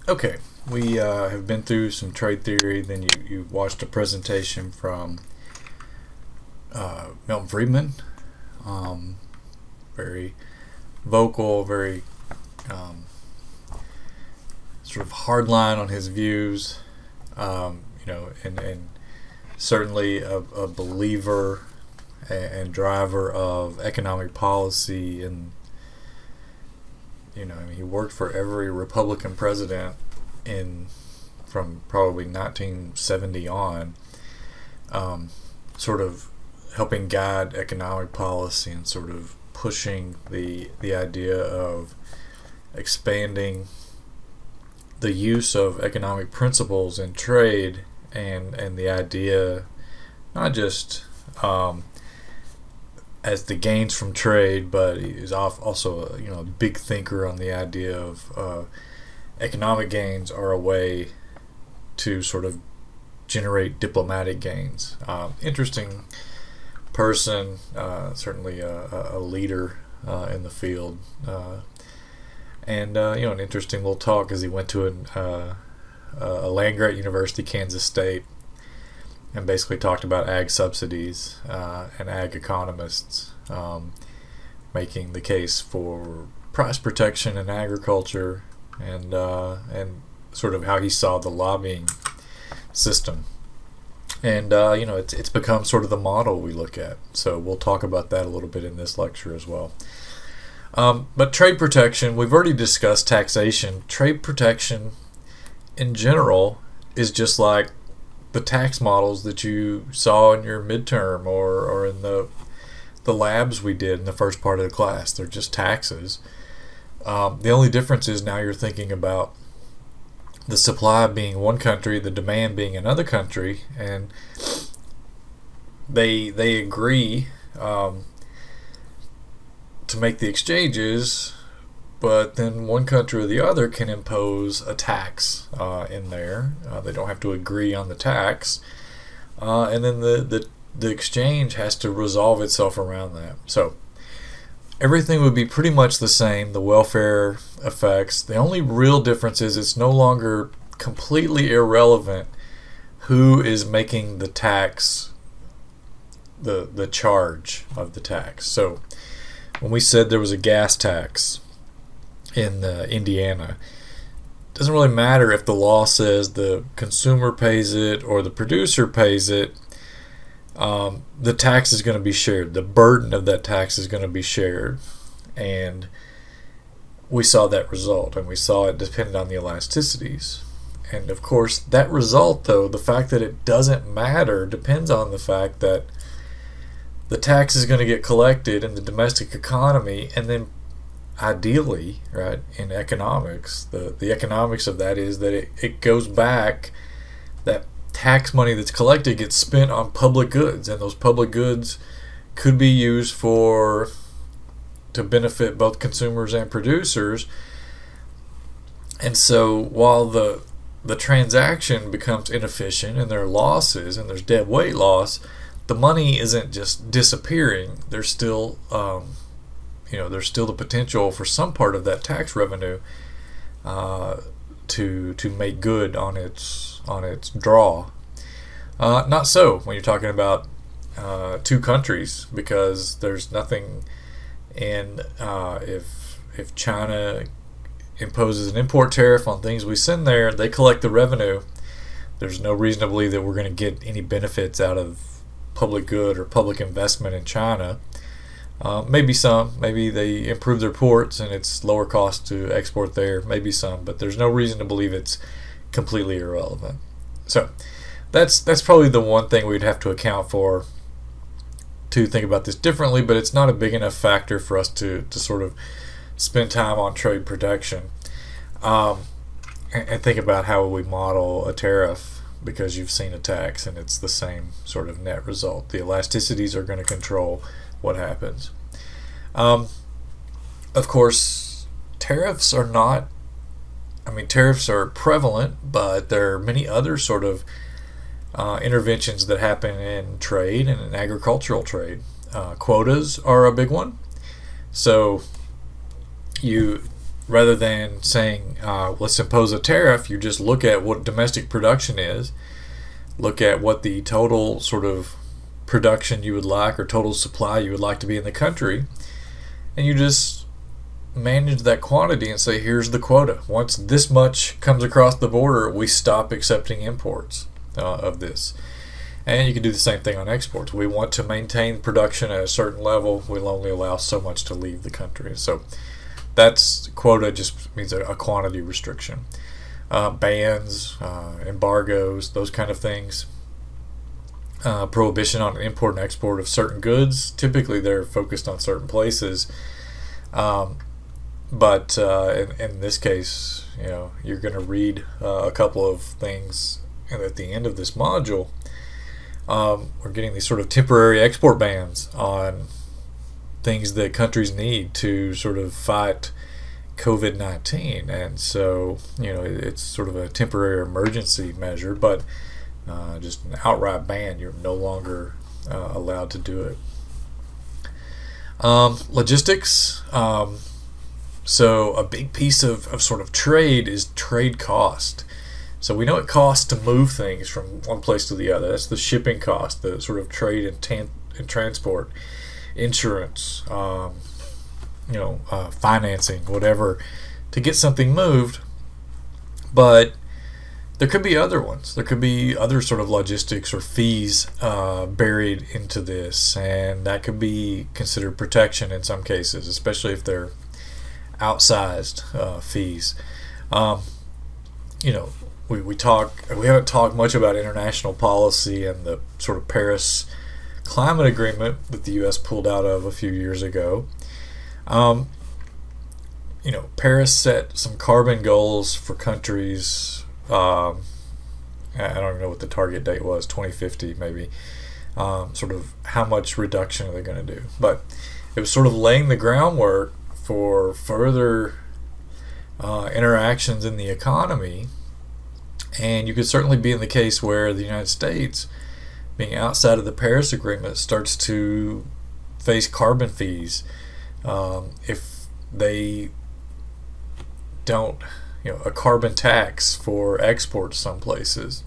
Okay, we have been through some trade theory. Then you watched a presentation from Milton Friedman. Very vocal, very sort of hardline on his views. And certainly a believer and driver of economic policy. And he worked for every Republican president from probably 1970 on, sort of helping guide economic policy and sort of pushing the idea of expanding the use of economic principles in trade, and the idea not just as the gains from trade, but he's also a big thinker on the idea of economic gains are a way to sort of generate diplomatic gains. Interesting person, certainly a leader in the field, and an interesting little talk as he went to a land-grant university, Kansas State, and basically talked about ag subsidies and ag economists making the case for price protection in agriculture, and sort of how he saw the lobbying system. And it's become sort of the model we look at. So we'll talk about that a little bit in this lecture as well. But trade protection, we've already discussed taxation. Trade protection in general is just like the tax models that you saw in your midterm or in the labs we did in the first part of the class. They're just taxes. The only difference is now you're thinking about the supply being one country, the demand being another country, and they agree to make the exchanges, but then one country or the other can impose a tax in there. They don't have to agree on the tax, and then the exchange has to resolve itself around that. So everything would be pretty much the same, the welfare effects. The only real difference is it's no longer completely irrelevant who is making the tax, the charge of the tax. So when we said there was a gas tax in Indiana, it doesn't really matter if the law says the consumer pays it or the producer pays it. The tax is going to be shared. The burden of that tax is going to be shared. And we saw that result, and we saw it depended on the elasticities. And of course, that result, though, the fact that it doesn't matter depends on the fact that the tax is going to get collected in the domestic economy, and then ideally, right, in economics, the economics of that is that it goes back, that tax money that's collected gets spent on public goods, and those public goods could be used to benefit both consumers and producers. And so while the transaction becomes inefficient and there are losses and there's dead weight loss, the money isn't just disappearing. There's still there's still the potential for some part of that tax revenue to make good on its draw. Not so when you're talking about two countries, because there's nothing in if China imposes an import tariff on things we send there, they collect the revenue. There's no reason to believe that we're going to get any benefits out of public good or public investment in China. Maybe some. Maybe they improve their ports and it's lower cost to export there. Maybe some, but there's no reason to believe it's completely irrelevant. So that's probably the one thing we'd have to account for to think about this differently, but it's not a big enough factor for us to sort of spend time on trade protection and think about how we model a tariff, because you've seen a tax and it's the same sort of net result. The elasticities are going to control what happens. Of course, tariffs are prevalent, but there are many other sort of interventions that happen in trade and in agricultural trade. Quotas are a big one. So you rather than saying, let's impose a tariff, you just look at what domestic production is, look at what the total sort of production you would like or total supply you would like to be in the country, and you just manage that quantity and say, here's the quota. Once this much comes across the border, we stop accepting imports of this. And you can do the same thing on exports. We want to maintain production at a certain level. We'll only allow so much to leave the country. So that's quota, just means a quantity restriction. Bans, embargoes, those kind of things. Prohibition on import and export of certain goods. Typically they're focused on certain places. But in this case, you're going to read a couple of things at the end of this module. We're getting these sort of temporary export bans on things that countries need to sort of fight COVID-19. And so, it's sort of a temporary emergency measure, but just an outright ban. You're no longer allowed to do it. Logistics. So a big piece of sort of trade is trade cost. So we know it costs to move things from one place to the other. That's the shipping cost, the sort of trade and transport, insurance, financing, whatever, to get something moved. But there could be other ones. There could be other sort of logistics or fees buried into this, and that could be considered protection in some cases, especially if they're outsized fees. We haven't talked much about international policy and the sort of Paris climate agreement that the U.S. pulled out of a few years ago. Paris set some carbon goals for countries. I don't even know what the target date was, 2050 maybe. Sort of how much reduction are they going to do? But it was sort of laying the groundwork for further interactions in the economy. And you could certainly be in the case where the United States, being outside of the Paris Agreement, starts to face carbon fees if they don't, a carbon tax for exports some places,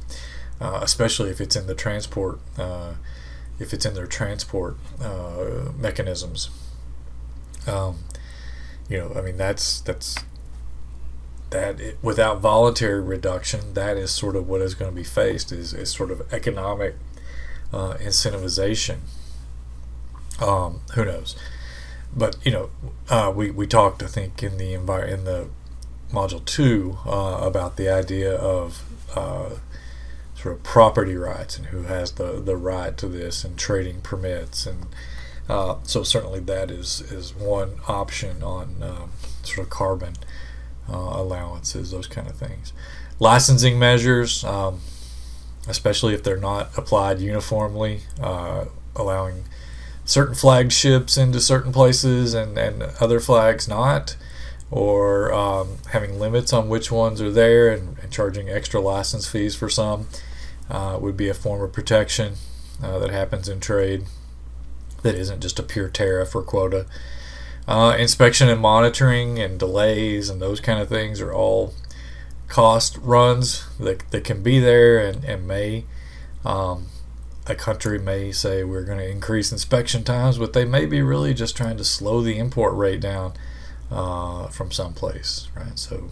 especially if it's in the transport, if it's in their transport mechanisms. Without voluntary reduction, that is sort of what is going to be faced is sort of economic incentivization. Who knows? But we talked, I think, in the module 2 about the idea of sort of property rights and who has the right to this, and trading permits, and so certainly that is one option on sort of carbon allowances, those kind of things. Licensing measures, especially if they're not applied uniformly, allowing certain flagged ships into certain places and other flags not, or having limits on which ones are there and charging extra license fees for some would be a form of protection that happens in trade that isn't just a pure tariff or quota. Inspection and monitoring and delays and those kind of things are all cost runs that can be there, and may a country may say we're going to increase inspection times, but they may be really just trying to slow the import rate down from someplace, right? So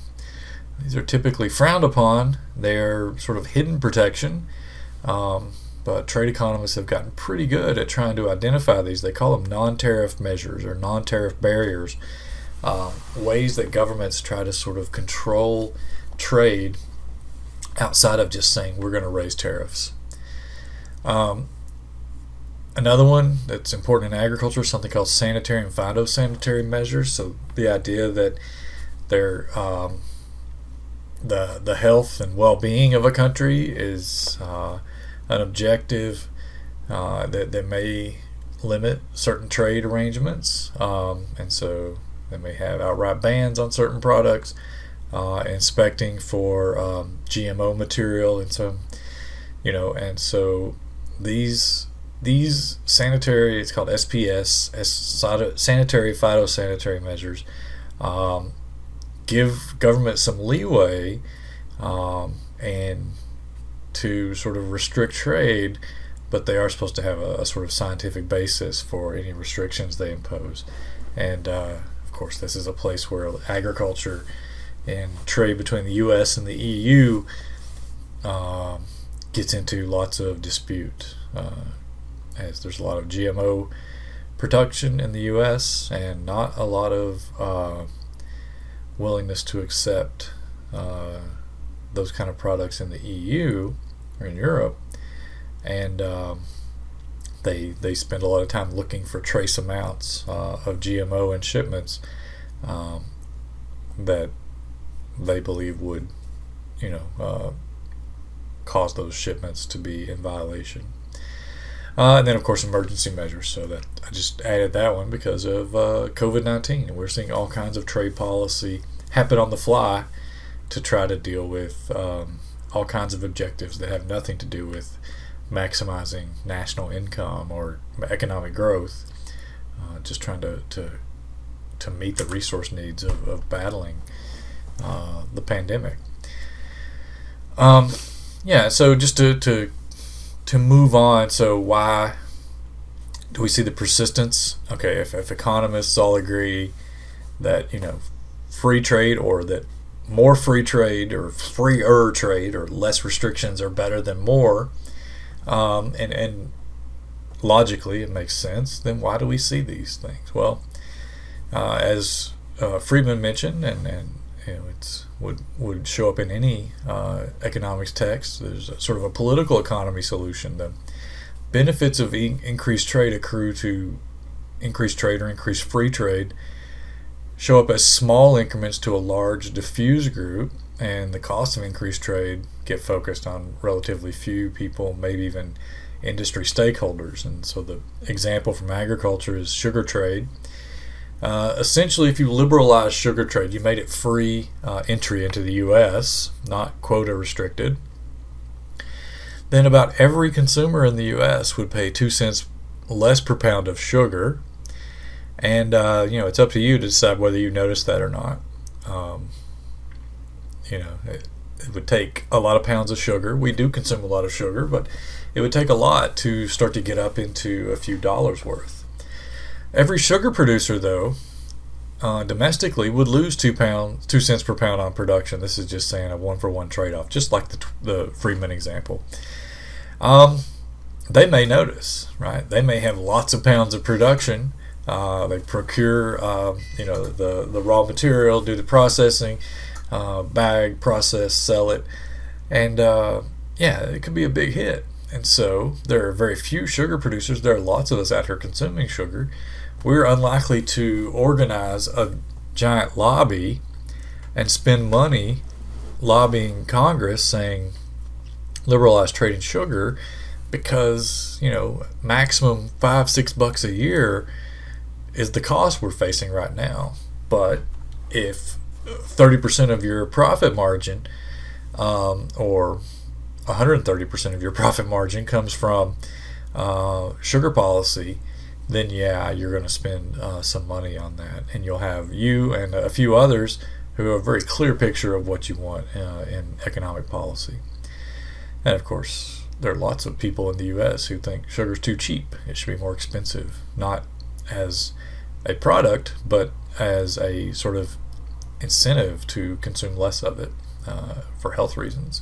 these are typically frowned upon. They're sort of hidden protection, but trade economists have gotten pretty good at trying to identify these. They call them non-tariff measures or non-tariff barriers, ways that governments try to sort of control trade outside of just saying we're going to raise tariffs. Another one that's important in agriculture is something called sanitary and phytosanitary measures. So the idea that they're the health and well-being of a country is an objective that may limit certain trade arrangements, and so they may have outright bans on certain products, inspecting for GMO material, and so and so these sanitary, it's called SPS, sanitary phytosanitary measures, give government some leeway and to sort of restrict trade, but they are supposed to have a sort of scientific basis for any restrictions they impose. And of course, this is a place where agriculture and trade between the U.S. and the EU gets into lots of dispute, as there's a lot of GMO production in the U.S. and not a lot of willingness to accept those kind of products in the EU or in Europe, and they spend a lot of time looking for trace amounts of GMO in shipments that they believe would, cause those shipments to be in violation. And then, of course, emergency measures. So that I just added that one because of COVID-19. And we're seeing all kinds of trade policy happen on the fly to try to deal with all kinds of objectives that have nothing to do with maximizing national income or economic growth. Just trying to meet the resource needs of battling the pandemic. So just to move on, so why do we see the persistence? Okay, if economists all agree that free trade, or that more free trade or freer trade or less restrictions are better than more, and logically it makes sense, then why do we see these things? Well, as Friedman mentioned, and it's would show up in any economics text, there's a sort of a political economy solution. The benefits of increased trade accrue to increased trade or increased free trade show up as small increments to a large diffuse group, and the costs of increased trade get focused on relatively few people, maybe even industry stakeholders. And so the example from agriculture is sugar trade. Essentially, if you liberalize sugar trade, you made it free entry into the U.S., not quota restricted, then about every consumer in the U.S. would pay 2 cents less per pound of sugar. And, it's up to you to decide whether you notice that or not. It would take a lot of pounds of sugar. We do consume a lot of sugar, but it would take a lot to start to get up into a few dollars worth. Every sugar producer, though, domestically would lose 2 cents per pound on production. This is just saying a one-for-one trade-off, just like the Friedman example. They may notice, right? They may have lots of pounds of production. They procure, the raw material, do the processing, bag, process, sell it, and it could be a big hit. And so there are very few sugar producers. There are lots of us out here consuming sugar. We're unlikely to organize a giant lobby and spend money lobbying Congress saying liberalize trade in sugar, because maximum $5-6 a year is the cost we're facing right now. But if 30% of your profit margin, or 130% of your profit margin comes from sugar policy, then you're going to spend some money on that, and you'll have you and a few others who have a very clear picture of what you want in economic policy. And of course, there are lots of people in the U.S. who think sugar's too cheap. It should be more expensive, not as a product, but as a sort of incentive to consume less of it for health reasons.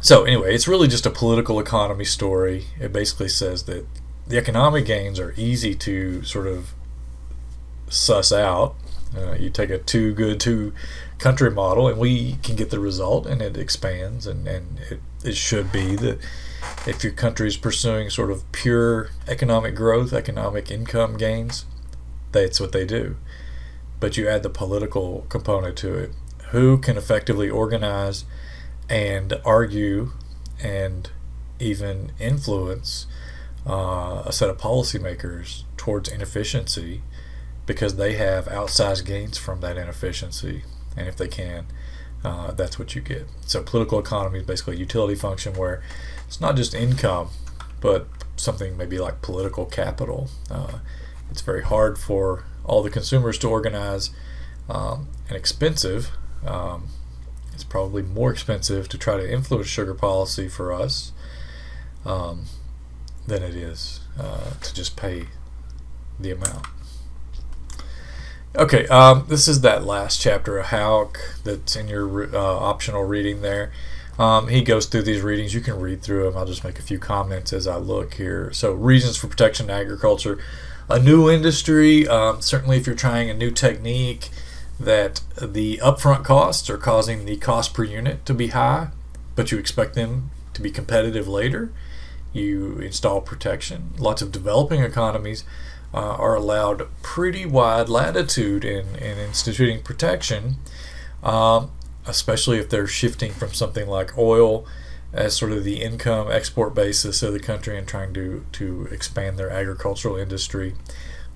So anyway, it's really just a political economy story. It basically says that the economic gains are easy to sort of suss out. You take a too good to country model, and we can get the result, and it expands, and it should be that if your country is pursuing sort of pure economic growth, economic income gains, that's what they do. But you add the political component to it. Who can effectively organize and argue and even influence a set of policymakers towards inefficiency, because they have outsized gains from that inefficiency, and if they can, that's what you get. So political economy is basically a utility function where it's not just income, but something maybe like political capital. It's very hard for all the consumers to organize and expensive. It's probably more expensive to try to influence sugar policy for us than it is to just pay the amount. Okay, this is that last chapter of AGEC that's in your optional reading there. He goes through these readings. You can read through them. I'll just make a few comments as I look here. So, reasons for protection in agriculture. A new industry, certainly if you're trying a new technique, that the upfront costs are causing the cost per unit to be high, but you expect them to be competitive later. You install protection. Lots of developing economies are allowed pretty wide latitude in instituting protection, especially if they're shifting from something like oil as sort of the income export basis of the country and trying to expand their agricultural industry.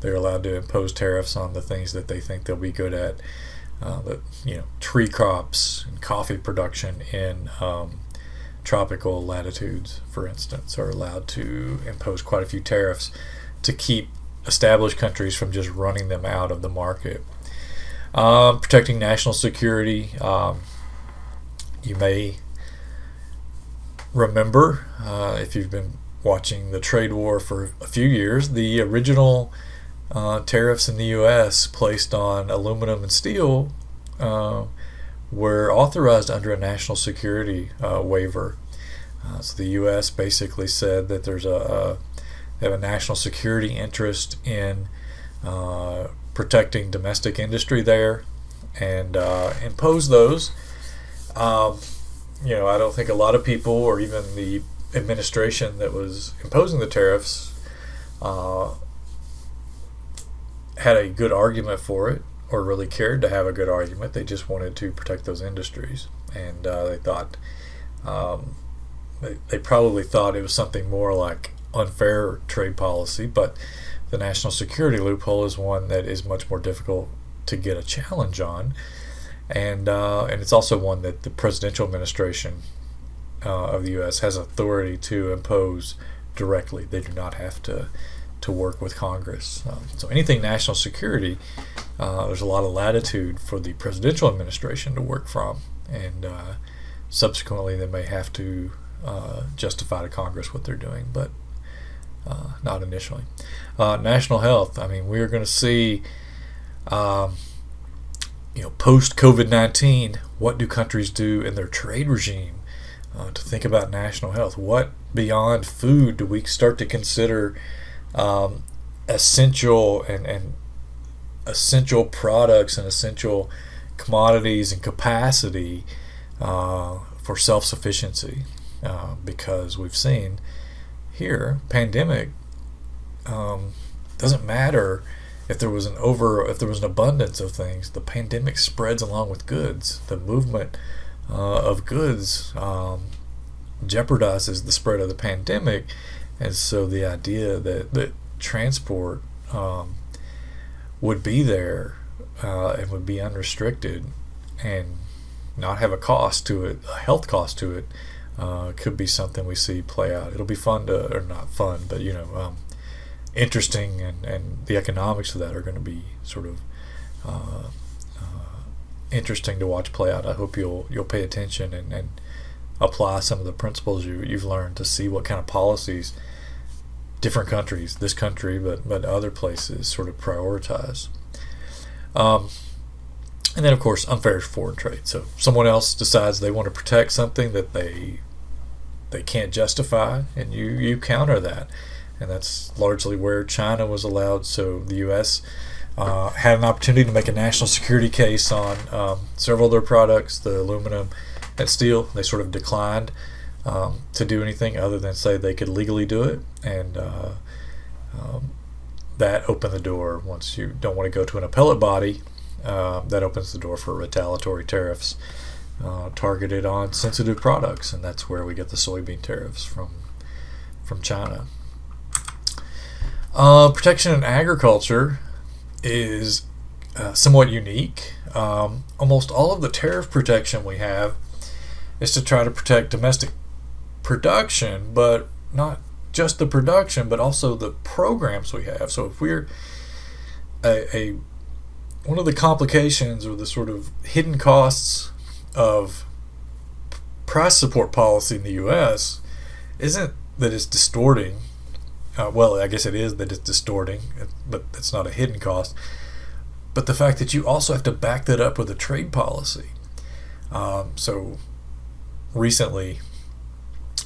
They're allowed to impose tariffs on the things that they think they'll be good at. Tree crops and coffee production in tropical latitudes, for instance, are allowed to impose quite a few tariffs to keep established countries from just running them out of the market. Protecting national security. You may remember, if you've been watching the trade war for a few years, the original tariffs in the U.S. placed on aluminum and steel were authorized under a national security waiver. So the U.S. basically said that they have a national security interest in protecting domestic industry there, and impose those. I don't think a lot of people, or even the administration that was imposing the tariffs, had a good argument for it, or really cared to have a good argument. They just wanted to protect those industries, and they thought they probably thought it was something more like unfair trade policy, but the national security loophole is one that is much more difficult to get a challenge on, and it's also one that the presidential administration of the U.S. has authority to impose directly. They do not have to work with Congress. So anything national security, there's a lot of latitude for the presidential administration to work from, and subsequently they may have to justify to Congress what they're doing, but not initially. National health. I mean, we are going to see, post COVID-19, what do countries do in their trade regime to think about national health? What beyond food do we start to consider essential and essential products and essential commodities and capacity for self-sufficiency? Because we've seen here, pandemic, doesn't matter if there was an abundance of things. The pandemic spreads along with goods. The movement of goods jeopardizes the spread of the pandemic, and so the idea that transport would be there and would be unrestricted and not have a cost to it, a health cost to it, could be something we see play out. It'll be fun or not fun, but interesting, and the economics of that are going to be sort of interesting to watch play out. I hope you'll pay attention and apply some of the principles you've learned to see what kind of policies different countries, this country, but other places, sort of prioritize. And then, of course, unfair foreign trade. So someone else decides they want to protect something that they can't justify, and you counter that. And that's largely where China was allowed. So the U.S. Had an opportunity to make a national security case on several of their products, the aluminum and steel. They sort of declined to do anything other than say they could legally do it, and that opened the door. Once you don't want to go to an appellate body, that opens the door for retaliatory tariffs targeted on sensitive products, and that's where we get the soybean tariffs from China. Protection in agriculture is somewhat unique. Almost all of the tariff protection we have is to try to protect domestic production, but not just the production, but also the programs we have. So if we're one of the complications or the sort of hidden costs of price support policy in the U.S. isn't that it's distorting. Well, I guess it is that it's distorting, but it's not a hidden cost. But the fact that you also have to back that up with a trade policy. So recently,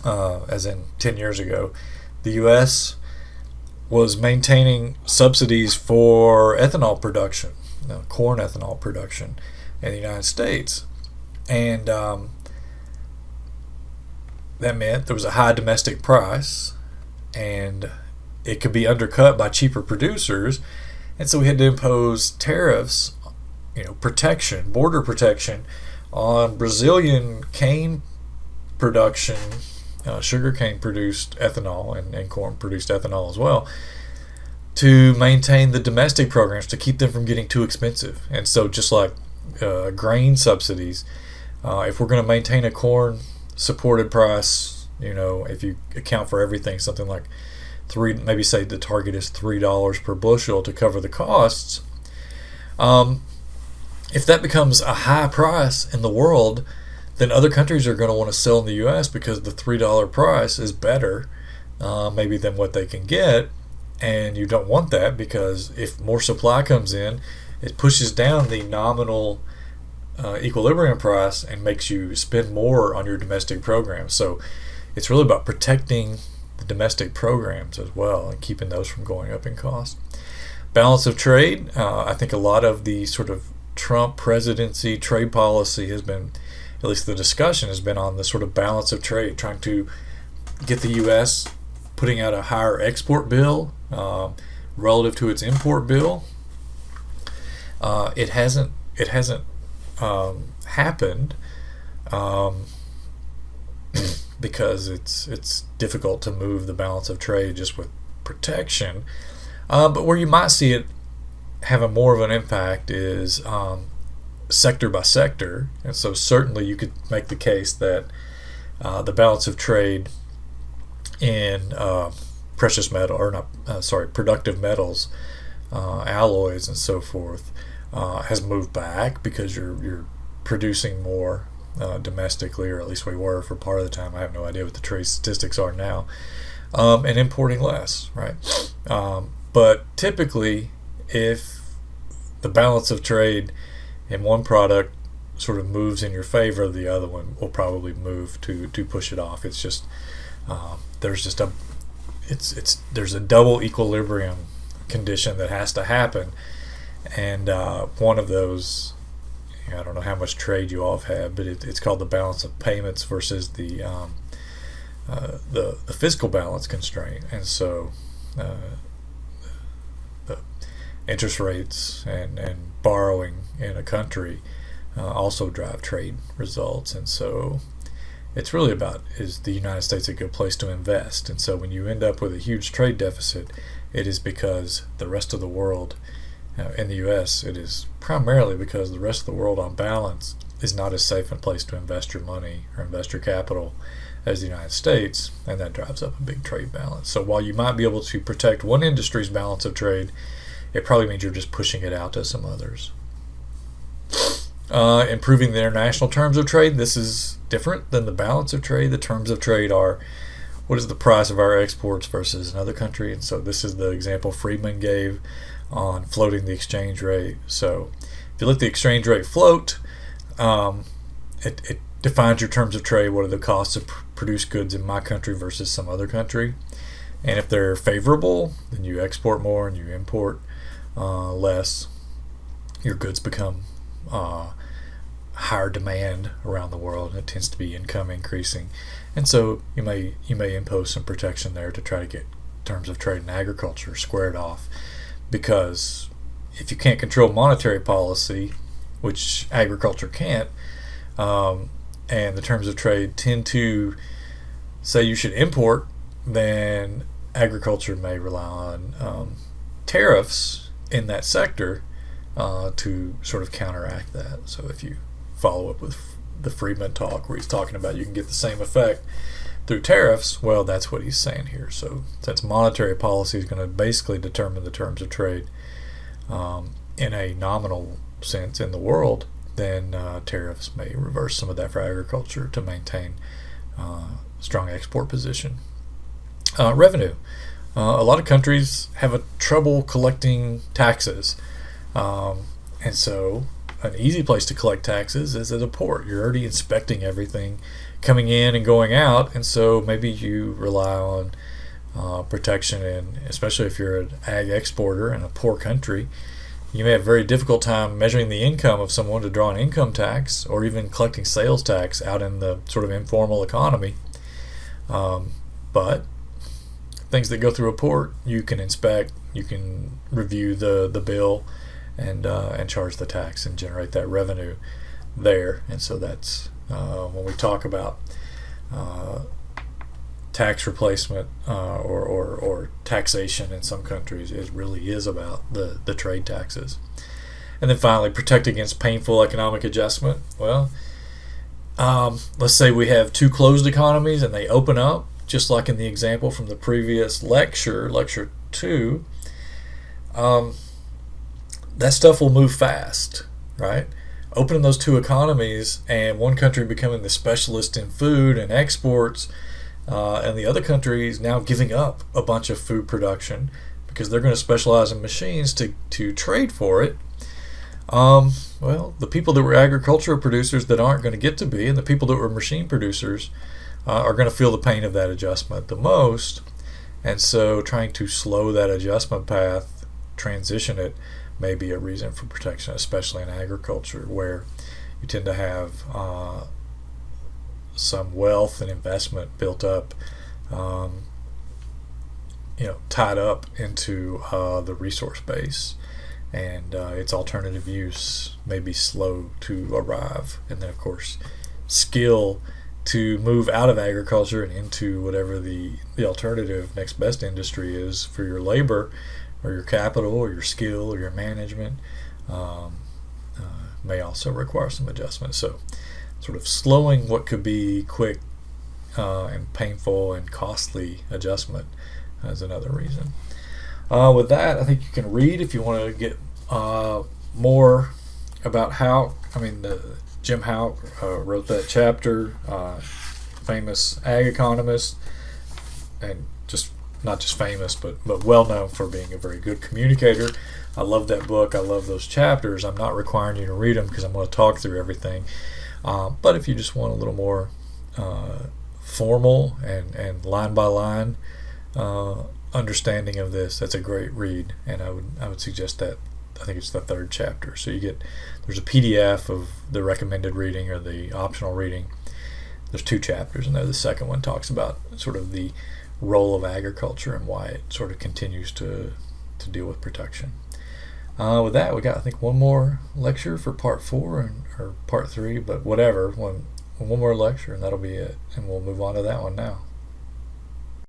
as in 10 years ago, the U.S. was maintaining subsidies for ethanol production, corn ethanol production in the United States. And that meant there was a high domestic price, and it could be undercut by cheaper producers. And so we had to impose tariffs, protection, border protection on Brazilian cane production, sugar cane produced ethanol and corn produced ethanol as well, to maintain the domestic programs, to keep them from getting too expensive. And so just like grain subsidies, if we're going to maintain a corn supported price, if you account for everything, something like maybe say the target is $3 per bushel to cover the costs. If that becomes a high price in the world, then other countries are going to want to sell in the U.S. because the $3 price is better maybe than what they can get. And you don't want that, because if more supply comes in, it pushes down the nominal equilibrium price and makes you spend more on your domestic programs. So it's really about protecting the domestic programs as well and keeping those from going up in cost. Balance of trade. I think a lot of the sort of Trump presidency trade policy has been, at least the discussion has been on the sort of balance of trade, trying to get the U.S. putting out a higher export bill relative to its import bill. It hasn't happened because it's difficult to move the balance of trade just with protection. But where you might see it having more of an impact is sector by sector. And so certainly you could make the case that the balance of trade in precious metal, productive metals, alloys and so forth, has moved back because you're producing more domestically, or at least we were for part of the time. I have no idea what the trade statistics are now, and importing less, right? But typically, if the balance of trade in one product sort of moves in your favor, the other one will probably move to push it off. It's just there's a double equilibrium condition that has to happen, and one of those, I don't know how much trade you all have had, but it's called the balance of payments versus the fiscal balance constraint. And so the interest rates and borrowing in a country also drive trade results. And so it's really about, is the United States a good place to invest? And so when you end up with a huge trade deficit, it is because the rest of the world, in the U.S., it is primarily because the rest of the world on balance is not as safe a place to invest your money or invest your capital as the United States, and that drives up a big trade balance. So while you might be able to protect one industry's balance of trade, it probably means you're just pushing it out to some others. Improving the international terms of trade. This is different than the balance of trade. The terms of trade are, what is the price of our exports versus another country? And so this is the example Friedman gave on floating the exchange rate. So if you let the exchange rate float, it defines your terms of trade. What are the costs of produce goods in my country versus some other country? And if they're favorable, then you export more and you import less. Your goods become higher demand around the world, and it tends to be income increasing. And so you may impose some protection there to try to get terms of trade in agriculture squared off, because if you can't control monetary policy, which agriculture can't, and the terms of trade tend to say you should import, then agriculture may rely on tariffs in that sector to sort of counteract that. So if you follow up with the Friedman talk where he's talking about you can get the same effect through tariffs, well, that's what he's saying here. So since monetary policy is going to basically determine the terms of trade, in a nominal sense in the world, then tariffs may reverse some of that for agriculture to maintain strong export position. Revenue. A lot of countries have a trouble collecting taxes, and so an easy place to collect taxes is at a port. You're already inspecting everything coming in and going out, and so maybe you rely on protection, and especially if you're an ag exporter in a poor country, you may have a very difficult time measuring the income of someone to draw an income tax or even collecting sales tax out in the sort of informal economy. But things that go through a port, you can inspect, you can review the bill, and charge the tax and generate that revenue there. And so that's when we talk about tax replacement or taxation in some countries, it really is about the trade taxes. And then finally, protect against painful economic adjustment. Well, let's say we have two closed economies and they open up, just like in the example from the previous lecture 2. That stuff will move fast, right? Opening those two economies and one country becoming the specialist in food and exports, and the other country is now giving up a bunch of food production because they're going to specialize in machines to trade for it. Well, the people that were agricultural producers that aren't going to get to be, and the people that were machine producers are going to feel the pain of that adjustment the most. And so trying to slow that adjustment path, transition it, may be a reason for protection, especially in agriculture, where you tend to have some wealth and investment built up, tied up into the resource base, and its alternative use may be slow to arrive. And then, of course, skill to move out of agriculture and into whatever the alternative next best industry is for your labor or your capital or your skill or your management, may also require some adjustment. So sort of slowing what could be quick and painful and costly adjustment is another reason. With that, I think you can read if you want to get more about how, Jim Howe wrote that chapter, famous ag economist, and not just famous, but well known for being a very good communicator. I love that book. I love those chapters. I'm not requiring you to read them because I'm going to talk through everything. But if you just want a little more formal and line by line understanding of this, that's a great read. And I would suggest that. I think it's the 3rd chapter. So there's a PDF of the recommended reading or the optional reading. There's 2 chapters in there. The second one talks about sort of the role of agriculture and why it sort of continues to deal with protection. With that, we got, I think, one more lecture for part 4 or part 3, but whatever, one more lecture, and that'll be it. And we'll move on to that one now.